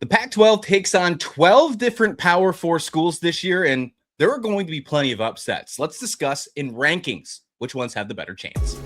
The Pac-12 takes on 12 different Power 4 schools this year, and there are going to be plenty of upsets. Let's discuss in rankings which ones have the better chance.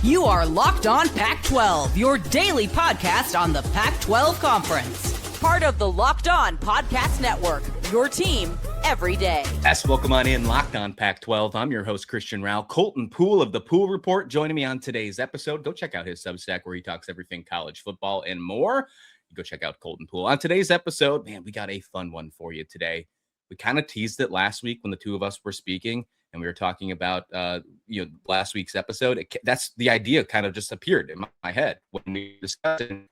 You are Locked On Pac-12, your daily podcast on the Pac-12 Conference. Part of the Locked On Podcast Network, your team every day. Yes, welcome on in Locked On Pac-12. I'm your host, Christian Rauh. Colton Pool of the Pool Report joining me on today's episode. Go check out his Substack where he talks everything college football and more. Go check out Colton Pool. On today's episode, man, we got a fun one for you today. We kind of teased it last week when the two of us were speaking and we were talking about last week's episode. That's the idea kind of just appeared in my head when we discussed it.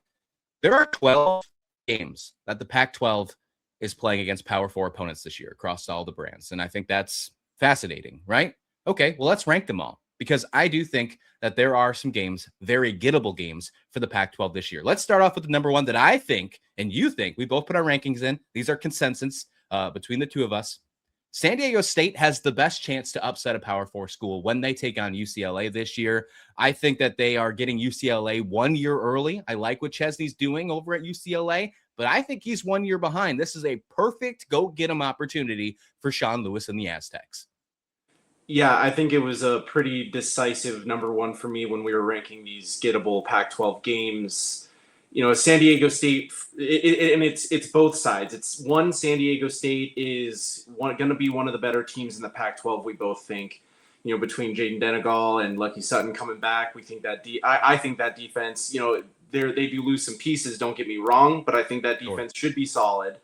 There are 12 games that the Pac-12 is playing against Power 4 opponents this year across all the brands. And I think that's fascinating, right? Okay, well, let's rank them all because I do think that there are some games, very gettable games for the Pac-12 this year. Let's start off with the number one that I think, and you think, we both put our rankings in. These are consensus between the two of us. San Diego State has the best chance to upset a Power 4 school when they take on UCLA this year. I think that they are getting UCLA 1 year early. I like what Chesney's doing over at UCLA, but I think he's 1 year behind. This is a perfect go-get-him opportunity for Sean Lewis and the Aztecs. Yeah, I think it was a pretty decisive number one for me when we were ranking these gettable Pac-12 games. You know, San Diego State, and it's both sides. It's one, San Diego State is going to be one of the better teams in the Pac-12, we both think. You know, between Jaden Denegal and Lucky Sutton coming back, we think that I think that defense, you know, they do lose some pieces, don't get me wrong, but I think that defense should be solid.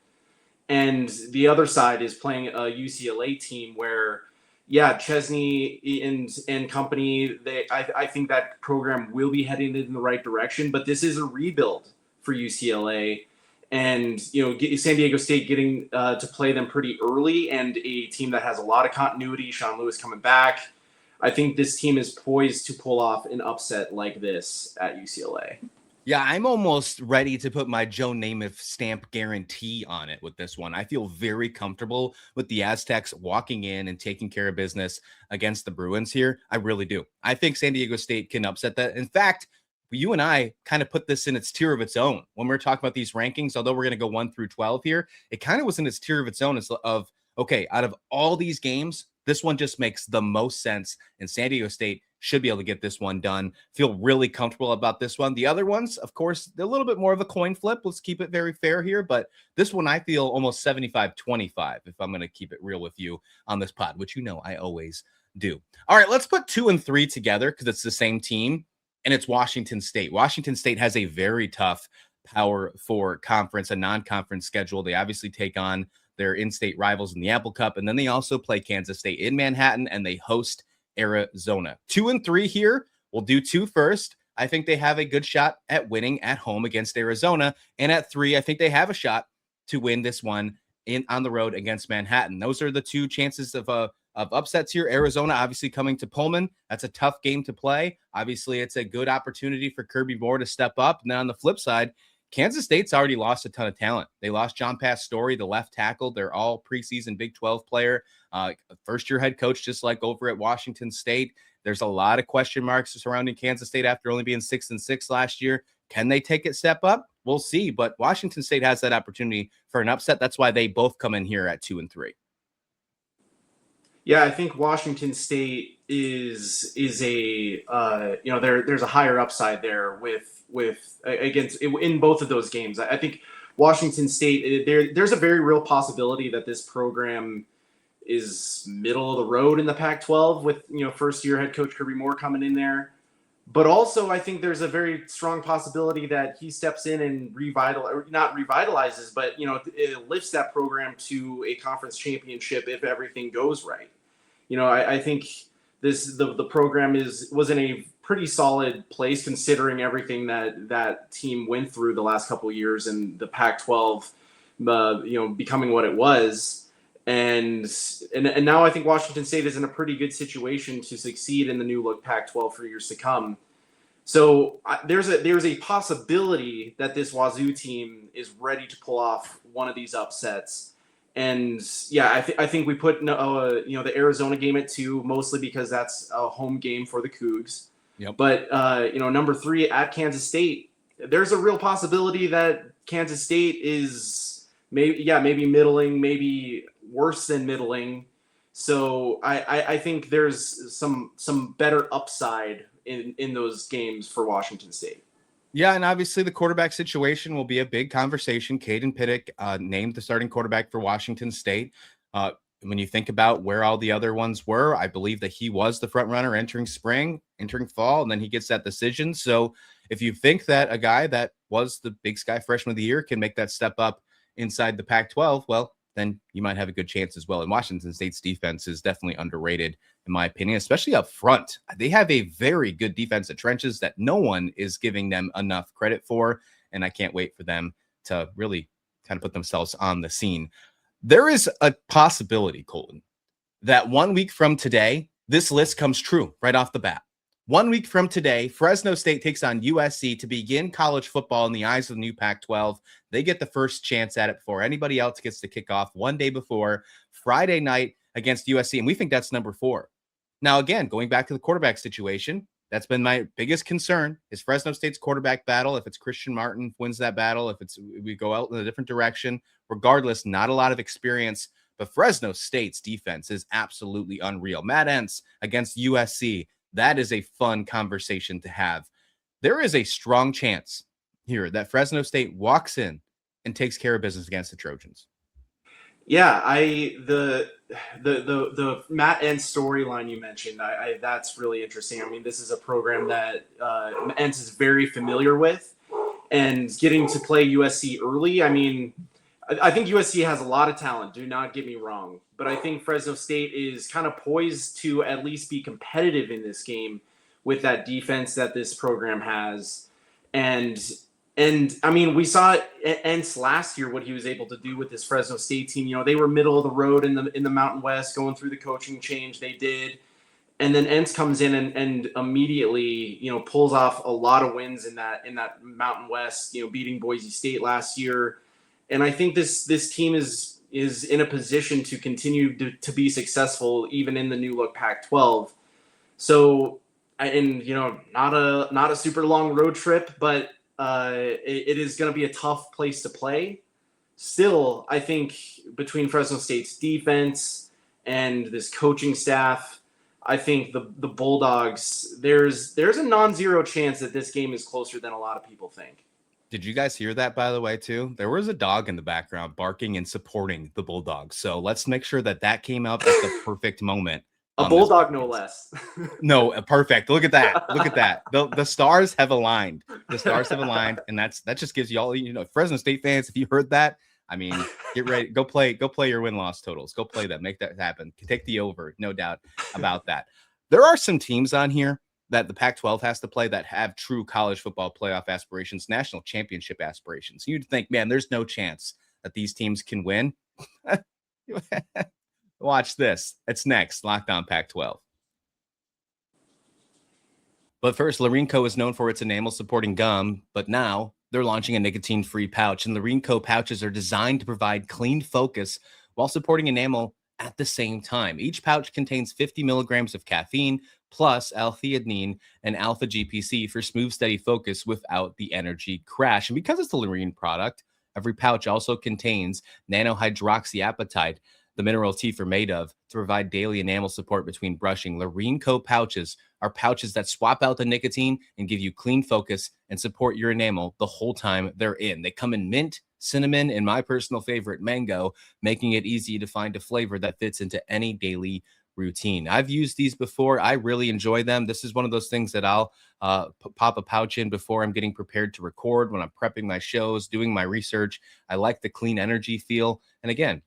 And the other side is playing a UCLA team where, yeah, Chesney and company, I think that program will be heading in the right direction, but this is a rebuild for UCLA. And, you know, San Diego State getting to play them pretty early and a team that has a lot of continuity, Sean Lewis coming back. I think this team is poised to pull off an upset like this at UCLA. Yeah, I'm almost ready to put my Joe Namath stamp guarantee on it with this one. I feel very comfortable with the Aztecs walking in and taking care of business against the Bruins here. I really do. I think San Diego State can upset that. In fact, you and I kind of put this in its tier of its own. When we're talking about these rankings, although we're going to go 1 through 12 here, it kind of was in its tier of its own of, okay, out of all these games, this one just makes the most sense, and San Diego State should be able to get this one done. Feel really comfortable about this one. The other ones, of course, they're a little bit more of a coin flip. Let's keep it very fair here, but this one I feel almost 75-25 if I'm going to keep it real with you on this pod, which you know I always do. All right, let's put 2 and 3 together because it's the same team, and it's Washington State. Washington State has a very tough Power 4 conference, a non-conference schedule. They obviously take on their in-state rivals in the Apple Cup, and then they also play Kansas State in Manhattan, and they host Arizona. 2 and 3 here. We'll do 2 first. I think they have a good shot at winning at home against Arizona, and at 3, I think they have a shot to win this one on the road against Manhattan. Those are the 2 chances of upsets here. Arizona obviously coming to Pullman. That's a tough game to play. Obviously, it's a good opportunity for Kirby Moore to step up. And then on the flip side, Kansas State's already lost a ton of talent. They lost John Pastore, the left tackle. They're all preseason Big 12 player, first-year head coach, just like over at Washington State. There's a lot of question marks surrounding Kansas State after only being 6-6 last year. Can they take a step up? We'll see. But Washington State has that opportunity for an upset. That's why they both come in here at 2 and 3. Yeah, I think Washington State is a there's a higher upside there with against in both of those games. I think Washington State there's a very real possibility that this program is middle of the road in the Pac-12 with first year head coach Kirby Moore coming in there. But also I think there's a very strong possibility that he steps in and not revitalizes, but it lifts that program to a conference championship if everything goes right. I think the program was in a pretty solid place considering everything that team went through the last couple of years and the Pac-12, becoming what it was. And now I think Washington State is in a pretty good situation to succeed in the new look Pac-12 for years to come. So there's a possibility that this Wazoo team is ready to pull off one of these upsets. And yeah, I think we put the Arizona game at 2, mostly because that's a home game for the Cougs. Yep. But, number 3 at Kansas State, there's a real possibility that Kansas State is maybe middling, maybe worse than middling. So I think there's some better upside in those games for Washington State. Yeah, and obviously the quarterback situation will be a big conversation. Caden Pittock named the starting quarterback for Washington State. When you think about where all the other ones were, I believe that he was the front runner entering spring, entering fall, and then he gets that decision. So if you think that a guy that was the Big Sky freshman of the year can make that step up inside the Pac-12, well, then you might have a good chance as well. And Washington State's defense is definitely underrated, in my opinion, especially up front. They have a very good defensive trenches that no one is giving them enough credit for, and I can't wait for them to really kind of put themselves on the scene. There is a possibility, Colton, that 1 week from today, this list comes true right off the bat. 1 week from today, Fresno State takes on USC to begin college football in the eyes of the new Pac-12. They get the first chance at it before anybody else gets to kick off one day before, Friday night against USC, and we think that's number 4. Now, again, going back to the quarterback situation, that's been my biggest concern is Fresno State's quarterback battle. If it's Christian Martin wins that battle, if we go out in a different direction, regardless, not a lot of experience, but Fresno State's defense is absolutely unreal. Matt Entz against USC, that is a fun conversation to have. There is a strong chance here that Fresno State walks in and takes care of business against the Trojans. Yeah, the Matt Entz storyline you mentioned, that's really interesting. I mean, this is a program that Entz is very familiar with, and getting to play USC early. I mean, I think USC has a lot of talent. Do not get me wrong, but I think Fresno State is kind of poised to at least be competitive in this game with that defense that this program has, And I mean, we saw Entz last year, what he was able to do with this Fresno State team. They were middle of the road in the Mountain West, going through the coaching change they did. And then Entz comes in and immediately, pulls off a lot of wins in that Mountain West, beating Boise State last year. And I think this team is in a position to continue to be successful even in the new look Pac-12. So, not a super long road trip, but it is going to be a tough place to play. Still, I think between Fresno State's defense and this coaching staff, I think the Bulldogs, there's a non-zero chance that this game is closer than a lot of people think. Did you guys hear that, by the way, too? There was a dog in the background barking and supporting the Bulldogs. So let's make sure that came out at the perfect moment. A bulldog, no less. No, perfect. Look at that. Look at that. The stars have aligned. The stars have aligned, and that just gives you all, Fresno State fans, if you heard that, I mean, get ready. Go play your win-loss totals. Go play them. Make that happen. Take the over. No doubt about that. There are some teams on here that the Pac-12 has to play that have true college football playoff aspirations, national championship aspirations. You'd think, man, there's no chance that these teams can win. Watch this. It's next. Locked On Pac-12. But first, Lorene Co. is known for its enamel-supporting gum, but now they're launching a nicotine-free pouch, and Lorene Co. pouches are designed to provide clean focus while supporting enamel at the same time. Each pouch contains 50 milligrams of caffeine, plus L-theanine and alpha-GPC for smooth, steady focus without the energy crash. And because it's a Lorene product, every pouch also contains nanohydroxyapatite, the mineral teeth are made of, to provide daily enamel support between brushing. Lorene Co. pouches are pouches that swap out the nicotine and give you clean focus and support your enamel the whole time they're in. They come in mint, cinnamon, and my personal favorite, mango, making it easy to find a flavor that fits into any daily routine. I've used these before. I really enjoy them. This is one of those things that I'll pop a pouch in before I'm getting prepared to record, when I'm prepping my shows, doing my research. I like the clean energy feel. And again,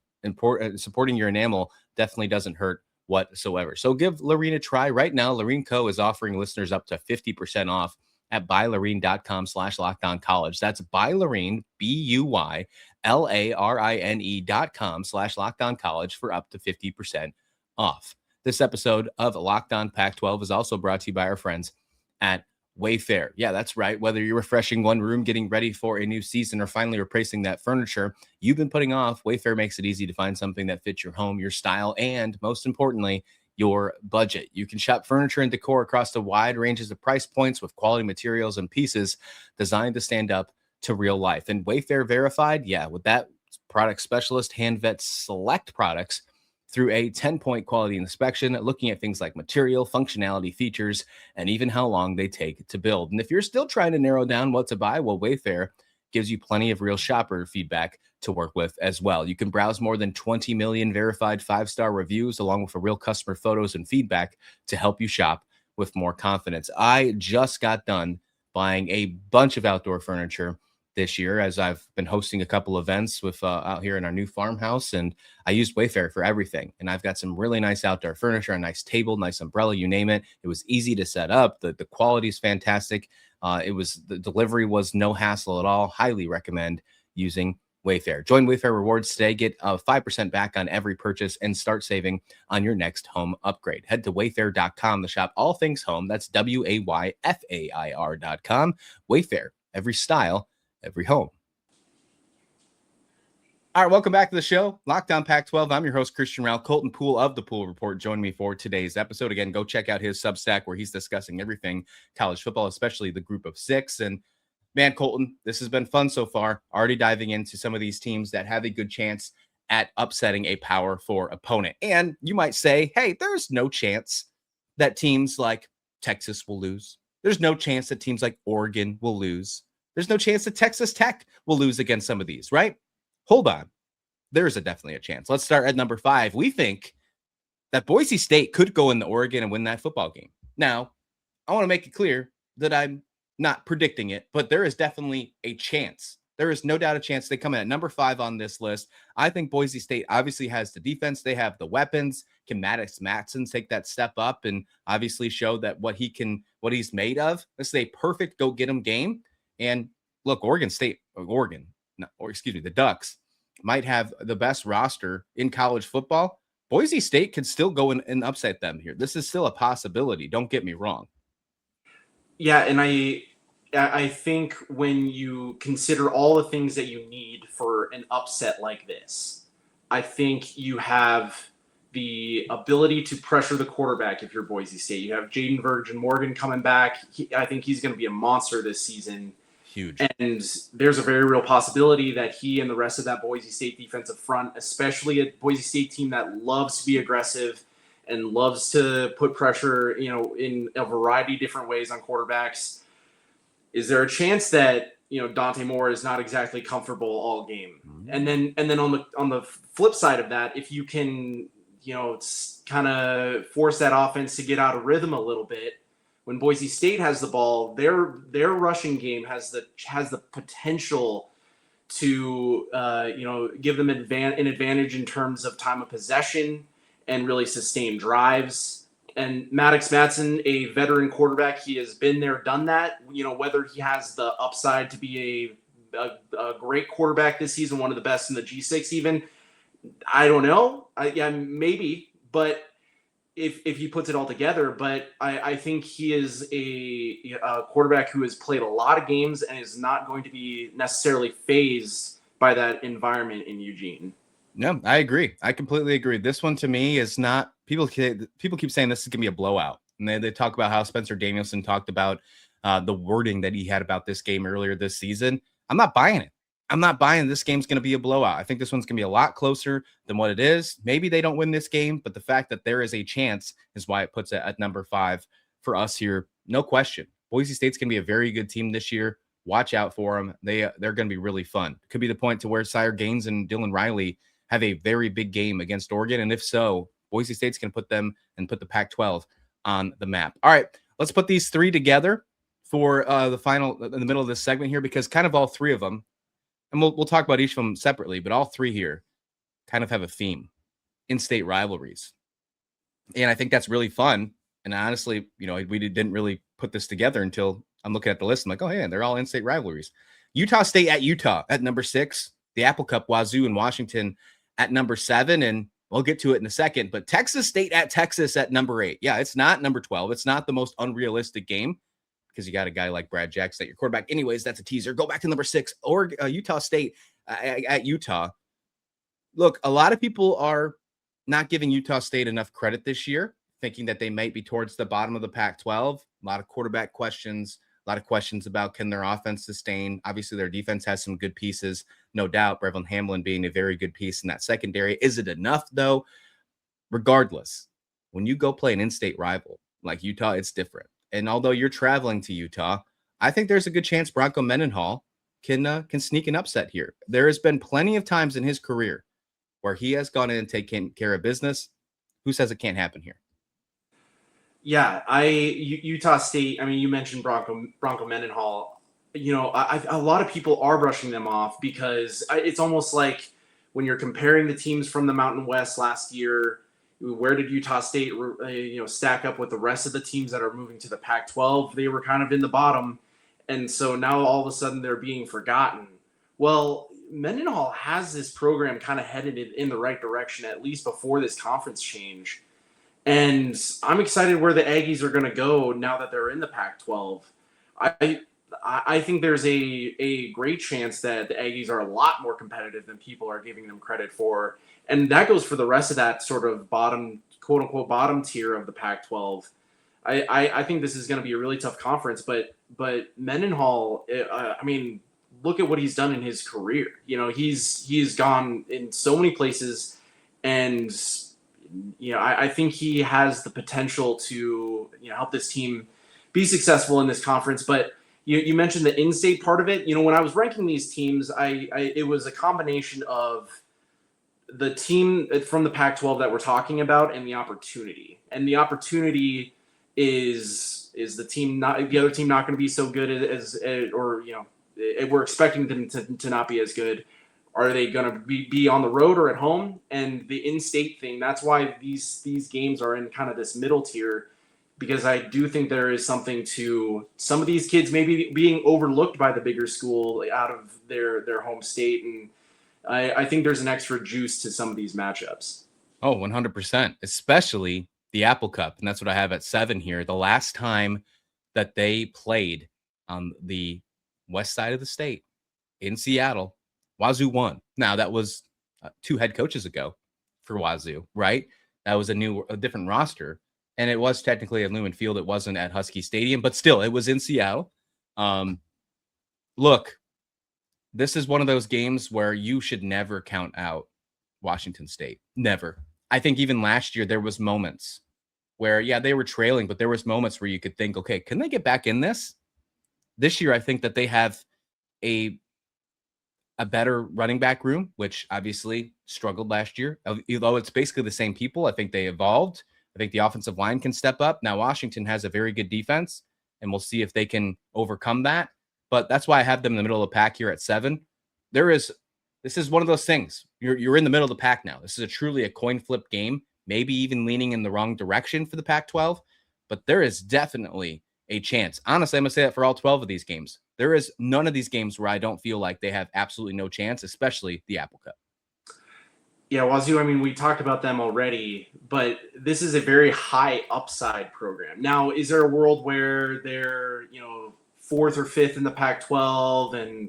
supporting your enamel definitely doesn't hurt whatsoever. So give Lorene a try right now. Lorene Co. is offering listeners up to 50% off at buylorene.com/lockedoncollege. That's buylorene, BUYLARINE.com/lockedoncollege for up to 50% off. This episode of Locked On Pac-12 is also brought to you by our friends at Wayfair. Yeah, that's right. Whether you're refreshing one room, getting ready for a new season, or finally replacing that furniture you've been putting off, Wayfair makes it easy to find something that fits your home, your style, and most importantly, your budget. You can shop furniture and decor across the wide ranges of price points with quality materials and pieces designed to stand up to real life. And Wayfair verified, with that product specialist hand vet select products through a 10-point quality inspection, looking at things like material, functionality, features, and even how long they take to build. And if you're still trying to narrow down what to buy, well, Wayfair gives you plenty of real shopper feedback to work with as well. You can browse more than 20 million verified 5-star reviews along with real customer photos and feedback to help you shop with more confidence. I just got done buying a bunch of outdoor furniture this year, as I've been hosting a couple events with out here in our new farmhouse, and I used Wayfair for everything. And I've got some really nice outdoor furniture, a nice table, nice umbrella, you name it. It was easy to set up. The quality is fantastic. The delivery was no hassle at all. Highly recommend using Wayfair. Join Wayfair Rewards today. Get 5% back on every purchase and start saving on your next home upgrade. Head to wayfair.com to shop all things home. That's WAYFAIR.com. Wayfair, every style, every home. All right, welcome back to the show. Locked On Pac-12. I'm your host, Christian Rauh. Colton Pool of the Pool Report joined me for today's episode. Again, go check out his Substack where he's discussing everything college football, especially the group of 6. And man, Colton, this has been fun so far. Already diving into some of these teams that have a good chance at upsetting a Power 4 opponent. And you might say, hey, there's no chance that teams like Texas will lose. There's no chance that teams like Oregon will lose. There's no chance that Texas Tech will lose against some of these, right? Hold on. There's definitely a chance. Let's start at number 5. We think that Boise State could go into Oregon and win that football game. Now, I want to make it clear that I'm not predicting it, but there is definitely a chance. There is no doubt a chance they come in at number 5 on this list. I think Boise State obviously has the defense. They have the weapons. Can Maddox Matson take that step up and obviously show that what he's made of? This is a perfect go get him game. And look, the Ducks might have the best roster in college football. Boise State could still go and upset them here. This is still a possibility. Don't get me wrong. Yeah, and I think when you consider all the things that you need for an upset like this, I think you have the ability to pressure the quarterback if you're Boise State. You have Jaden Virgin Morgan coming back. I think he's going to be a monster this season. Huge. And there's a very real possibility that he and the rest of that Boise State defensive front, especially a Boise State team that loves to be aggressive and loves to put pressure, in a variety of different ways on quarterbacks. Is there a chance that, Dante Moore is not exactly comfortable all game? Mm-hmm. And then on the flip side of that, if you can, kind of force that offense to get out of rhythm a little bit, when Boise State has the ball, their rushing game has the potential to give them an advantage in terms of time of possession and really sustain drives. And Maddox Matson, a veteran quarterback, he has been there, done that. Whether he has the upside to be a great quarterback this season, one of the best in the G6 even, I don't know. Maybe, but if he puts it all together, but I think he is a quarterback who has played a lot of games and is not going to be necessarily fazed by that environment in Eugene. No, I agree. I completely agree. This one to me is not, people keep saying this is going to be a blowout. And they talk about how Spencer Danielson talked about the wording that he had about this game earlier this season. I'm not buying it. I'm not buying this game's going to be a blowout. I think this one's going to be a lot closer than what it is. Maybe they don't win this game, but the fact that there is a chance is why it puts it at number 5 for us here. No question. Boise State's going to be a very good team this year. Watch out for them. They're going to be really fun. Could be the point to where Sire Gaines and Dylan Riley have a very big game against Oregon. And if so, Boise State's going to put them and put the Pac-12 on the map. All right, let's put these 3 together for the final, in the middle of this segment here, because kind of all 3 of them, and we'll talk about each of them separately, but all 3 here kind of have a theme: in-state rivalries. And I think that's really fun. And honestly, we didn't really put this together until I'm looking at the list. I'm like, oh, yeah, they're all in-state rivalries. Utah State at Utah at number 6. The Apple Cup, Wazoo and Washington at number 7. And we'll get to it in a second. But Texas State at Texas at number 8. Yeah, it's not number 12. It's not the most unrealistic game, because you got a guy like Brad Jackson at your quarterback. Anyways, that's a teaser. Go back to number 6, or Utah State at Utah. Look, a lot of people are not giving Utah State enough credit this year. thinking that they might be towards the bottom of the Pac-12. A lot of quarterback questions, a lot of questions about can their offense sustain. Obviously, their defense has some good pieces, no doubt. Brevin Hamlin being a very good piece in that secondary. Is it enough, though? Regardless, when you go play an in-state rival like Utah, it's different. And although you're traveling to Utah, I think there's a good chance Bronco Mendenhall can sneak an upset here. There has been plenty of times in his career where he has gone in and taken care of business. Who says it can't happen here? Yeah, Utah State. I mean, you mentioned Bronco Mendenhall. You know, a lot of people are brushing them off because it's almost like when you're comparing the teams from the Mountain West last year, where did Utah State, stack up with the rest of the teams that are moving to the Pac-12? They were kind of in the bottom, and so now all of a sudden they're being forgotten. Well, Mendenhall has this program kind of headed in the right direction, at least before this conference change. And I'm excited where the Aggies are going to go now that they're in the Pac-12. I think there's a great chance that the Aggies are a lot more competitive than people are giving them credit for. And that goes for the rest of that sort of bottom, quote unquote, bottom tier of the Pac-12. I think this is going to be a really tough conference, but Mendenhall, I mean, look at what he's done in his career. You know, he's gone in so many places, and I think he has the potential to help this team be successful in this conference. But you mentioned the in-state part of it. You know, when I was ranking these teams, it was a combination of the team from the Pac-12 that we're talking about and the opportunity. And the opportunity is the other team not going to be so good as we're expecting them to not be as good. Are they going to be on the road or at home? And the in-state thing, that's why these games are in kind of this middle tier, because I do think there is something to some of these kids maybe being overlooked by the bigger school out of their home state. And I think there's an extra juice to some of these matchups. Oh, 100%, especially the Apple Cup. And that's what I have at 7 here. The last time that they played on the west side of the state in Seattle, Wazoo won. Now, that was 2 head coaches ago for Wazoo, right? That was a different roster. And it was technically at Lumen Field. It wasn't at Husky Stadium, but still, it was in Seattle. Look, this is one of those games where you should never count out Washington State. Never. I think even last year, there was moments where, they were trailing, but there was moments where you could think, okay, can they get back in this? This year, I think that they have a better running back room, which obviously struggled last year. Although it's basically the same people, I think they evolved. I think the offensive line can step up. Now, Washington has a very good defense, and we'll see if they can overcome that. But that's why I have them in the middle of the pack here at 7. This is one of those things. You're in the middle of the pack now. This is truly a coin flip game, maybe even leaning in the wrong direction for the Pac-12. But there is definitely a chance. Honestly, I'm going to say that for all 12 of these games. There is none of these games where I don't feel like they have absolutely no chance, especially the Apple Cup. Yeah, Wazoo, I mean, we talked about them already, but this is a very high upside program. Now, is there a world where they're, 4th or 5th in the Pac-12 and,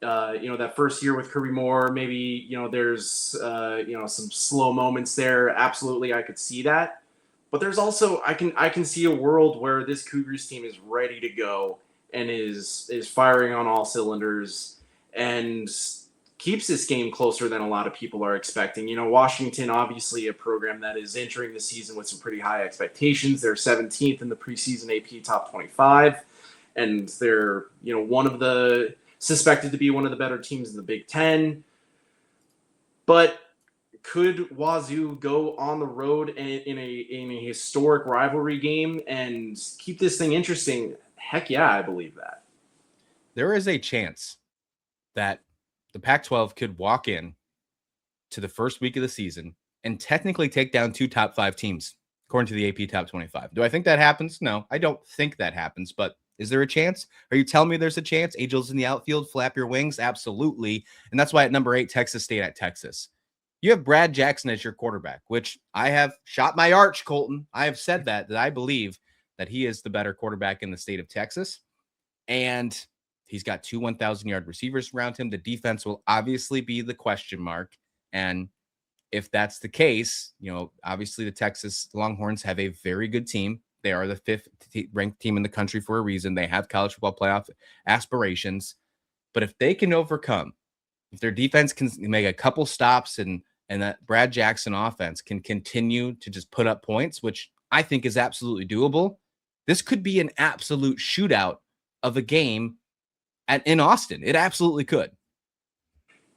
that first year with Kirby Moore, maybe, there's, some slow moments there. Absolutely, I could see that. But there's also, I can see a world where this Cougars team is ready to go and is firing on all cylinders and keeps this game closer than a lot of people are expecting. Washington, obviously a program that is entering the season with some pretty high expectations. They're 17th in the preseason AP top 25, and they're, suspected to be one of the better teams in the Big Ten. But could Wazoo go on the road in a historic rivalry game and keep this thing interesting? Heck yeah, I believe that. There is a chance that the Pac-12 could walk in to the first week of the season and technically take down 2 top 5 teams, according to the AP top 25. Do I think that happens? No, I don't think that happens, but is there a chance? Are you telling me there's a chance? Angels in the outfield, flap your wings? Absolutely. And that's why at number 8, Texas State at Texas. You have Brad Jackson as your quarterback, which I have shot my arch, Colton. I have said that I believe that he is the better quarterback in the state of Texas. And he's got 2 1,000-yard receivers around him. The defense will obviously be the question mark. And if that's the case, obviously the Texas Longhorns have a very good team. They are the 5th ranked team in the country for a reason. They have college football playoff aspirations. But if they can overcome, if their defense can make a couple stops and that Brad Jackson offense can continue to just put up points, which I think is absolutely doable, this could be an absolute shootout of a game in Austin. It absolutely could.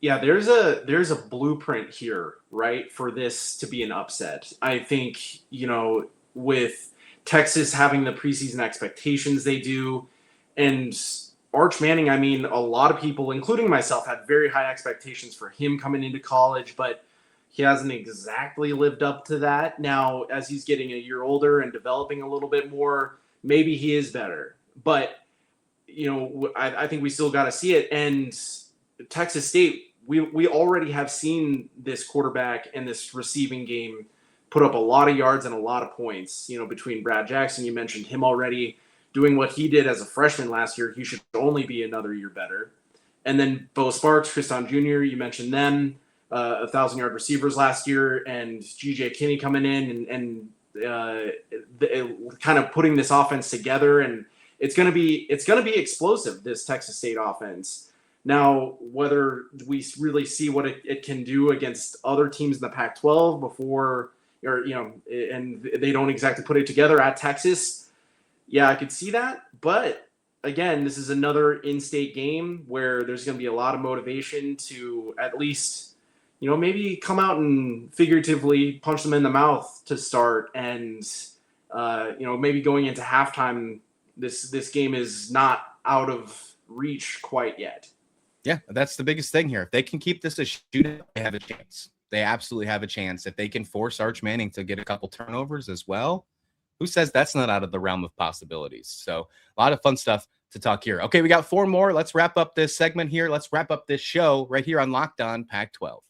Yeah, there's a blueprint here, right, for this to be an upset. I think, with Texas having the preseason expectations they do, and Arch Manning, I mean, a lot of people, including myself, had very high expectations for him coming into college, but he hasn't exactly lived up to that. Now, as he's getting a year older and developing a little bit more, maybe he is better. But, I think we still got to see it. And Texas State, we already have seen this quarterback and this receiving game put up a lot of yards and a lot of points, between Brad Jackson. You mentioned him already doing what he did as a freshman last year. He should only be another year better. And then Bo Sparks, Kriston Jr., you mentioned them, 1,000-yard receivers last year, and G.J. Kinney coming in and kind of putting this offense together. And it's going to be explosive, this Texas State offense. Now, whether we really see what it can do against other teams in the Pac-12 before, and they don't exactly put it together at Texas, yeah, I could see that. But again, this is another in-state game where there's going to be a lot of motivation to at least, maybe come out and figuratively punch them in the mouth to start. And, maybe going into halftime, this game is not out of reach quite yet. Yeah, that's the biggest thing here. If they can keep this a shootout, they have a chance. They absolutely have a chance. If they can force Arch Manning to get a couple turnovers as well, who says that's not out of the realm of possibilities? So a lot of fun stuff to talk here. Okay, we got 4 more. Let's wrap up this segment here. Let's wrap up this show right here on Locked On Pac-12.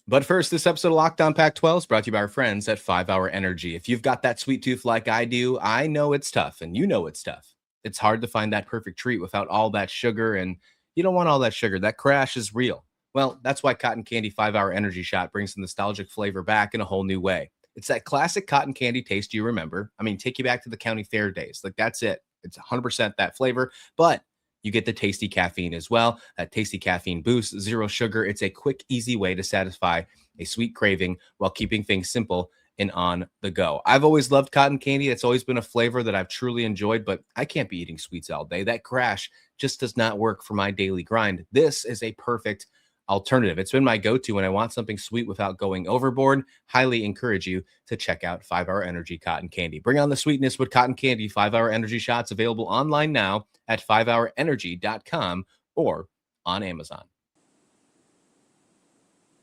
But first, this episode of Locked On Pac-12 is brought to you by our friends at 5 Hour Energy. If you've got that sweet tooth like I do, I know it's tough, and you know it's tough. It's hard to find that perfect treat without all that sugar, and you don't want all that sugar. That crash is real. Well, that's why Cotton Candy 5 Hour Energy Shot brings the nostalgic flavor back in a whole new way. It's that classic cotton candy taste you remember. I mean, take you back to the county fair days. Like, that's it. It's 100% that flavor, but you get the tasty caffeine as well. That tasty caffeine boost, 0 sugar. It's a quick, easy way to satisfy a sweet craving while keeping things simple and on the go. I've always loved cotton candy. It's always been a flavor that I've truly enjoyed, but I can't be eating sweets all day. That crash just does not work for my daily grind. This is a perfect alternative. It's been my go-to when I want something sweet without going overboard. Highly encourage you to check out 5 Hour Energy Cotton Candy. Bring on the sweetness with Cotton Candy 5 Hour Energy Shots, available online now at 5hourenergy.com or on Amazon.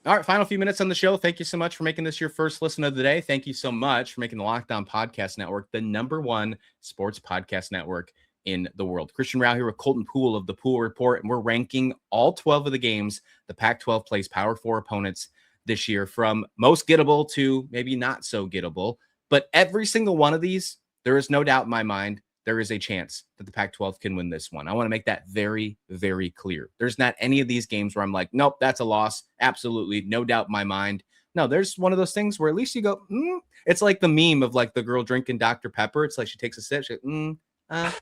All right, final few minutes on the show. Thank you so much for making this your first listen of the day. Thank you so much for making the Locked On Podcast Network the #1 sports podcast network in the world. Christian Rauh here with Colton Pool of the Pool Report, and we're ranking all 12 of the games the Pac-12 plays Power 4 opponents this year, from most gettable to maybe not so gettable. But every single one of these, there is no doubt in my mind, there is a chance that the Pac-12 can win this one. I want to make that very, very clear. There's not any of these games where I'm like, nope, that's a loss. Absolutely, no doubt in my mind. No, there's one of those things where at least you go, It's like the meme of like the girl drinking Dr. Pepper. It's like she takes a sip, she's like,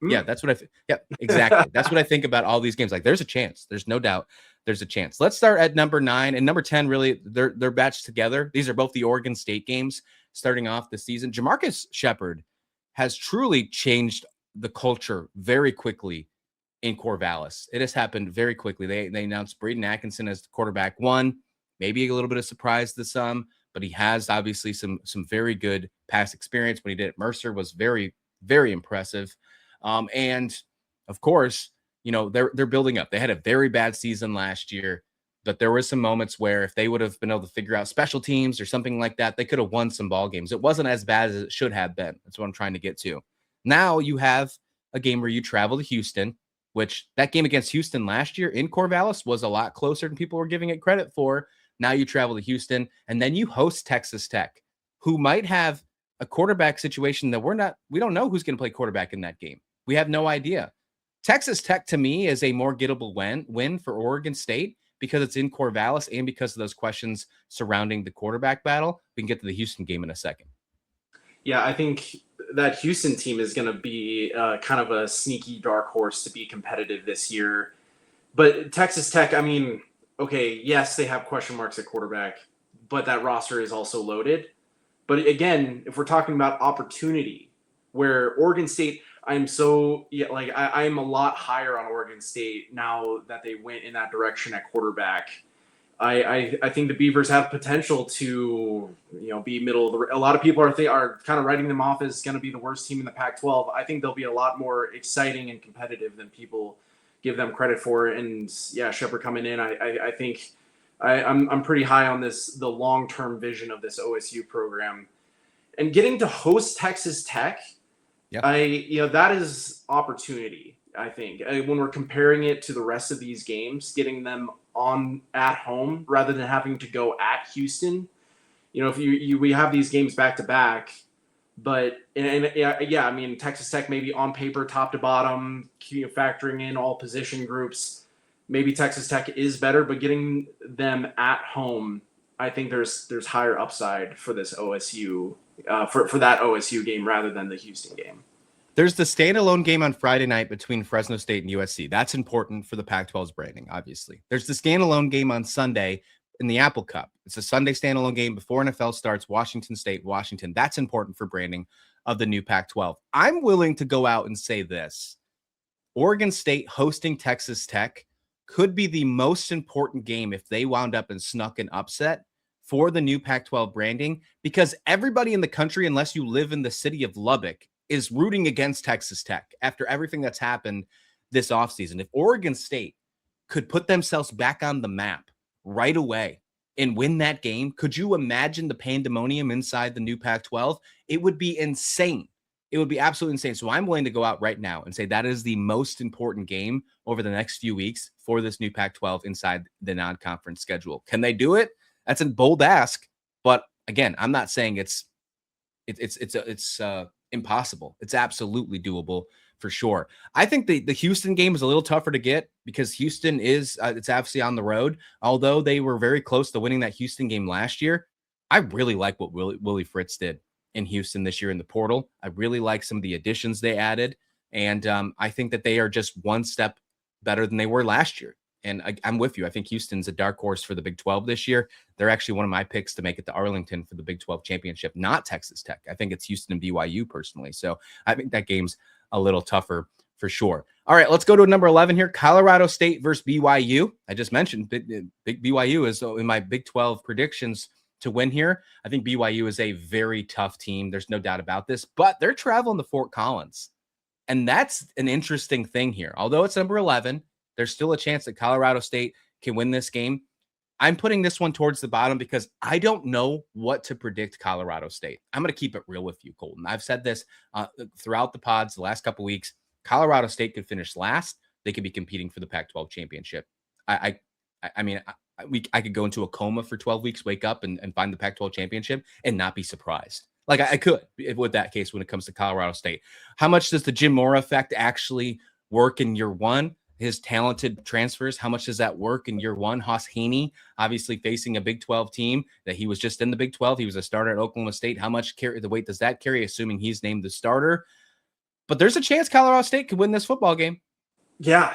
Yeah, that's what yeah, exactly. That's what I think about all these games. Like, there's a chance. There's no doubt there's a chance. Let's start at number 9 and number 10. Really, they're batched together. These are both the Oregon State games starting off the season. Jamarcus Shepard has truly changed the culture very quickly in Corvallis. It has happened very quickly. They announced Braden Atkinson as the quarterback 1, maybe a little bit of surprise to some, but he has obviously some very good past experience. When he did at Mercer was very, very impressive. And of course, they're building up. They had a very bad season last year, but there were some moments where if they would have been able to figure out special teams or something like that, they could have won some ball games. It wasn't as bad as it should have been. That's what I'm trying to get to. Now you have a game where you travel to Houston, which that game against Houston last year in Corvallis was a lot closer than people were giving it credit for. Now you travel to Houston, and then you host Texas Tech, who might have a quarterback situation that we don't know who's going to play quarterback in that game. We have no idea. Texas Tech, to me, is a more gettable win for Oregon State because it's in Corvallis and because of those questions surrounding the quarterback battle. We can get to the Houston game in a second. Yeah, I think that Houston team is going to be kind of a sneaky dark horse to be competitive this year. But Texas Tech, I mean, okay, yes, they have question marks at quarterback, but that roster is also loaded. But again, if we're talking about opportunity, where Oregon State, I'm a lot higher on Oregon State now that they went in that direction at quarterback. I think the Beavers have potential to be middle of the. A lot of people are kind of writing them off as going to be the worst team in the Pac-12. I think they'll be a lot more exciting and competitive than people give them credit for. And yeah, Shepherd coming in, I think I'm pretty high on the long-term vision of this OSU program, and getting to host Texas Tech. Yeah, that is opportunity. I think when we're comparing it to the rest of these games, getting them on at home rather than having to go at Houston. If we have these games back to back, but I mean, Texas Tech maybe on paper top to bottom, factoring in all position groups, maybe Texas Tech is better, but getting them at home, I think there's higher upside for this OSU for that OSU game rather than the Houston game. There's the standalone game on Friday night between Fresno State and USC. That's important for the Pac-12's branding, obviously. There's the standalone game on Sunday in the Apple Cup. It's a Sunday standalone game before NFL starts, Washington State, Washington. That's important for branding of the new Pac-12. I'm willing to go out and say this. Oregon State hosting Texas Tech could be the most important game if they wound up and snuck an upset for the new Pac-12 branding, because everybody in the country, unless you live in the city of Lubbock, is rooting against Texas Tech after everything that's happened this offseason. If Oregon State could put themselves back on the map right away and win that game, could you imagine the pandemonium inside the new Pac-12? It would be insane. It would be absolutely insane. So I'm willing to go out right now and say that is the most important game over the next few weeks for this new Pac-12 inside the non-conference schedule. Can they do it? That's a bold ask, but again, I'm not saying it's impossible. It's absolutely doable for sure. I think the Houston game is a little tougher to get because Houston is it's obviously on the road. Although they were very close to winning that Houston game last year, I really like what Willie Fritz did in Houston this year in the portal. I really like some of the additions they added, and I think that they are just one step better than they were last year. And I'm with you. I think Houston's a dark horse for the Big 12 this year. They're actually one of my picks to make it to Arlington for the Big 12 championship, not Texas Tech. I think it's Houston and BYU personally. So I think that game's a little tougher for sure. All right, let's go to number 11 here. Colorado State versus BYU. I just mentioned big BYU is in my Big 12 predictions to win here. I think BYU is a very tough team. There's no doubt about this, but they're traveling to Fort Collins. And that's an interesting thing here. Although it's number 11, there's still a chance that Colorado State can win this game. I'm putting this one towards the bottom because I don't know what to predict Colorado State. I'm going to keep it real with you, Colton. I've said this throughout the pods the last couple of weeks. Colorado State could finish last. They could be competing for the Pac-12 championship. I could go into a coma for 12 weeks, wake up and find the Pac-12 championship and not be surprised. Like I could with that case when it comes to Colorado State. How much does the Jim Mora effect actually work in year one? His talented transfers, how much does that work in year one? Haas Haney, obviously facing a Big 12 team that he was just in the Big 12. He was a starter at Oklahoma State. How much the weight does that carry, assuming he's named the starter? But there's a chance Colorado State could win this football game. Yeah.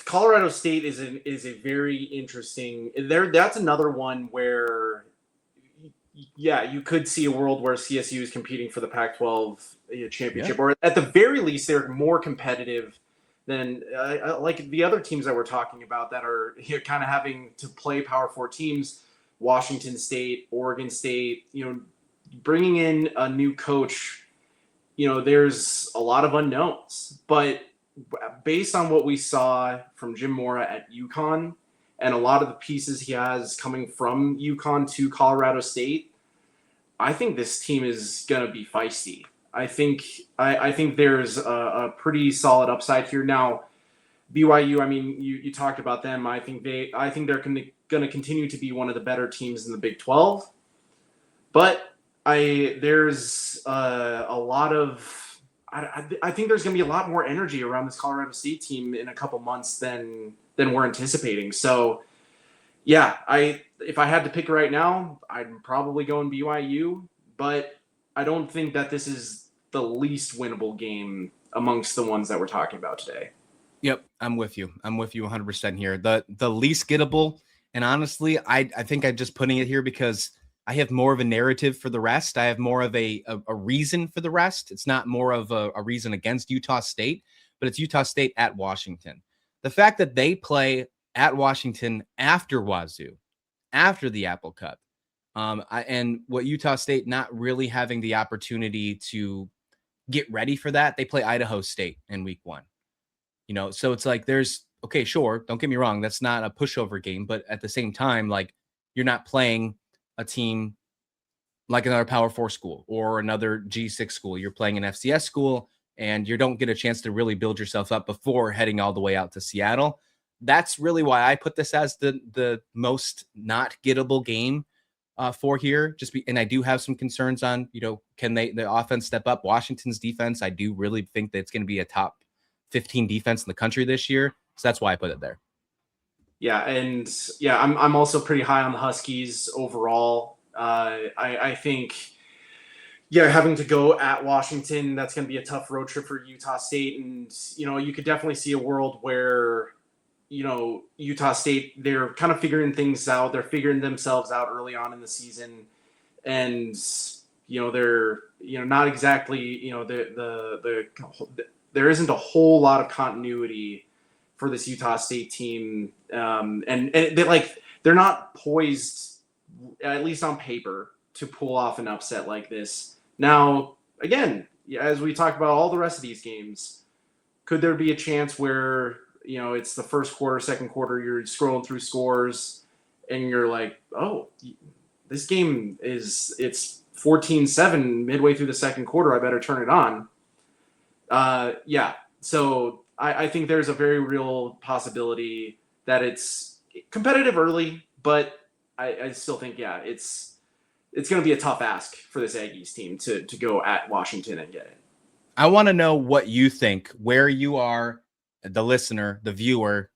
Colorado State is a very interesting. That's another one where, you could see a world where CSU is competing for the Pac-12 championship, or at the very least, they're more competitive than like the other teams that we're talking about that are kind of having to play Power 4 teams. Washington State, Oregon State, bringing in a new coach, there's a lot of unknowns. But based on what we saw from Jim Mora at UConn and a lot of the pieces he has coming from UConn to Colorado State, I think this team is going to be feisty. I think there's a pretty solid upside here. Now, BYU, I mean, you talked about them. I think they're going to continue to be one of the better teams in the Big 12. But there's a lot of I think there's going to be a lot more energy around this Colorado State team in a couple months than we're anticipating. So yeah, if I had to pick right now, I'd probably go in BYU, but I don't think that this is the least winnable game amongst the ones that we're talking about today. Yep, I'm with you. I'm with you 100% here. The least gettable, and honestly, I think I'm just putting it here because I have more of a narrative for the rest. I have more of a reason for the rest. It's not more of a reason against Utah State, but it's Utah State at Washington. The fact that they play at Washington after Wazoo, after the Apple Cup, and what Utah State not really having the opportunity to get ready for that. They play Idaho State in week 1. So it's like okay, sure, don't get me wrong, that's not a pushover game, but at the same time, like, you're not playing a team like another Power 4 school or another G6 school. You're playing an FCS school, and you don't get a chance to really build yourself up before heading all the way out to Seattle. That's really why I put this as the most not gettable game for here. And I do have some concerns on, can the offense step up? Washington's defense, I do really think that it's going to be a top 15 defense in the country this year. So that's why I put it there. Yeah. And yeah, I'm also pretty high on the Huskies overall. I think, having to go at Washington, that's going to be a tough road trip for Utah State. And, you could definitely see a world where, Utah State, they're kind of figuring things out. They're figuring themselves out early on in the season. And, they're, not exactly, there isn't a whole lot of continuity for this Utah State team. And they're not poised, at least on paper, to pull off an upset like this. Now, again, as we talk about all the rest of these games, could there be a chance where, it's the first quarter, second quarter, you're scrolling through scores and you're like, oh, this game it's 14-7 midway through the second quarter. I better turn it on. So I think there's a very real possibility that it's competitive early, but I still think, it's going to be a tough ask for this Aggies team to go at Washington and get it. I want to know what you think, where you are, the listener, the viewer,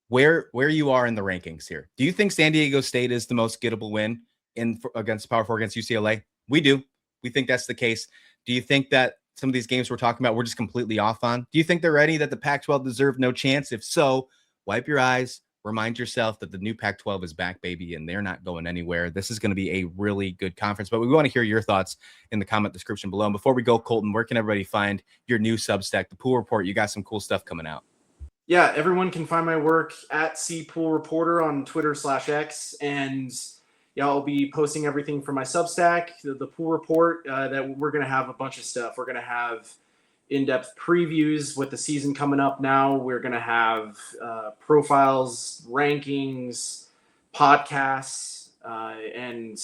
where you are in the rankings here. Do you think San Diego State is the most gettable win against Power 4 against UCLA? We do. We think that's the case. Do you think that some of these games we're talking about, we're just completely off on? Do you think they're ready, that the Pac-12 deserve no chance? If so, wipe your eyes, remind yourself that the new Pac-12 is back, baby, and they're not going anywhere. This is going to be a really good conference, but we want to hear your thoughts in the comment description below. And before we go, Colton, where can everybody find your new Substack, The Pool Report? You got some cool stuff coming out. Yeah, everyone can find my work at CPool Reporter on Twitter/X, and I'll be posting everything from my Substack, the Pool Report, that we're going to have a bunch of stuff. We're going to have in-depth previews with the season coming up now. We're going to have profiles, rankings, podcasts, and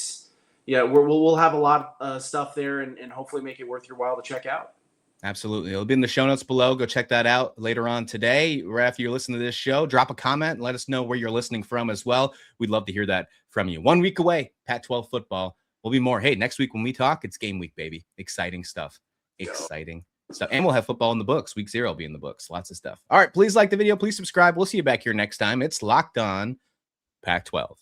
we'll have a lot of stuff there and hopefully make it worth your while to check out. Absolutely. It'll be in the show notes below. Go check that out later on today. Right after you listen to this show, drop a comment and let us know where you're listening from as well. We'd love to hear that from you. 1 week away, Pac-12 football. We'll be more. Hey, next week when we talk, it's game week, baby. Exciting stuff. Exciting stuff. And we'll have football in the books. Week 0 will be in the books. Lots of stuff. All right. Please like the video. Please subscribe. We'll see you back here next time. It's Locked On Pac-12.